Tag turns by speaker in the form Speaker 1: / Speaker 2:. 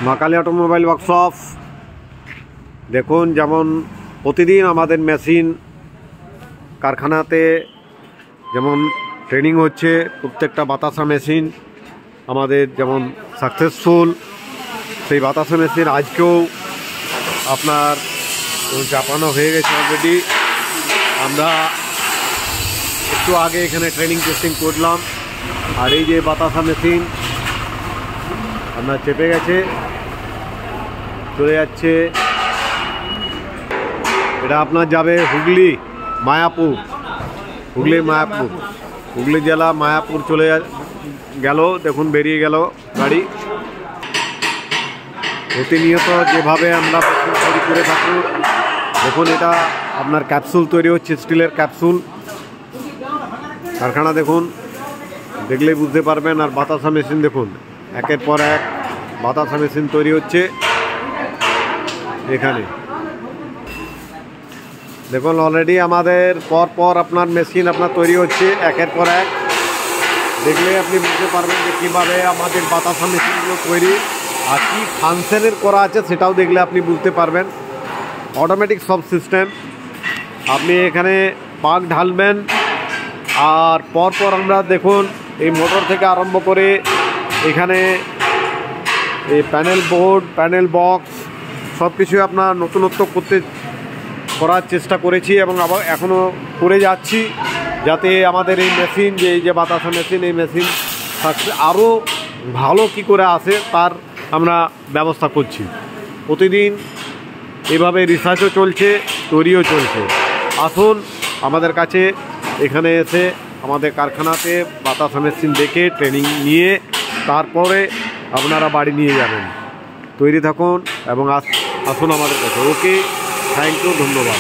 Speaker 1: মা Kali automobile workshop. দেখুন, যেমন প্রতিদিন আমাদের মেশিন কারখানাতে যেমন ট্রেনিং হচ্ছে, প্রত্যেকটা বাতাসা মেশিন আমাদের যেমন সাকসেসফুল, সেই বাতাসা মেশিন আজকেও আপনার চাপানো হয়ে গেছে অলরেডি। আমরা একটু আগে এখানে ট্রেনিং টেস্টিং করলাম। আর এই যে বাতাসা মেশিন আপনার চেপে গেছে, চলে যাচ্ছে। এটা আপনার যাবে হুগলি মায়াপুর, হুগলি জেলা মায়াপুর চলে গেল। দেখুন বেরিয়ে গেল গাড়ি। প্রতিনিয়ত যেভাবে আমরা তৈরি করে থাকি, দেখুন এটা আপনার ক্যাপসুল তৈরি হচ্ছে, স্টিলের ক্যাপসুল কারখানা। দেখুন, দেখলেই বুঝতে পারবেন। আর বাতাসা মেশিন দেখুন, একের পর এক বাতাসা মেশিন তৈরি হচ্ছে এখানে। দেখুন অলরেডি আমাদের পর আপনার মেশিন আপনার তৈরি হচ্ছে একের পর এক। দেখলে আপনি বুঝতে পারবেন যে কীভাবে আমাদের বাতাসা মেশিনগুলো তৈরি আর কী ফাংশনের করা আছে, সেটাও দেখলে আপনি বুঝতে পারবেন। অটোমেটিক সব সিস্টেম। আপনি এখানে পাক ঢালবেন আর পরপর আমরা দেখুন এই মোটর থেকে আরম্ভ করে এখানে এই প্যানেল বোর্ড, প্যানেল বক্স সব কিছুই আপনার নতুনত্ব করার চেষ্টা করেছি এবং আবার এখনও করে যাচ্ছি, যাতে আমাদের এই মেশিন এই যে বাতাসা মেশিন, এই মেশিন আরও ভালো কি করে আসে তার আমরা ব্যবস্থা করছি। প্রতিদিন এভাবে রিসার্চও চলছে, তৈরিও চলছে। আসুন আমাদের কাছে এখানে এসে আমাদের কারখানাতে বাতাসা মেশিন দেখে ট্রেনিং নিয়ে তারপরে আপনারা বাড়ি নিয়ে যাবেন। তৈরি থাকুন এবং আসুন আমাদের কাছে। ওকে, থ্যাংক ইউ, ধন্যবাদ।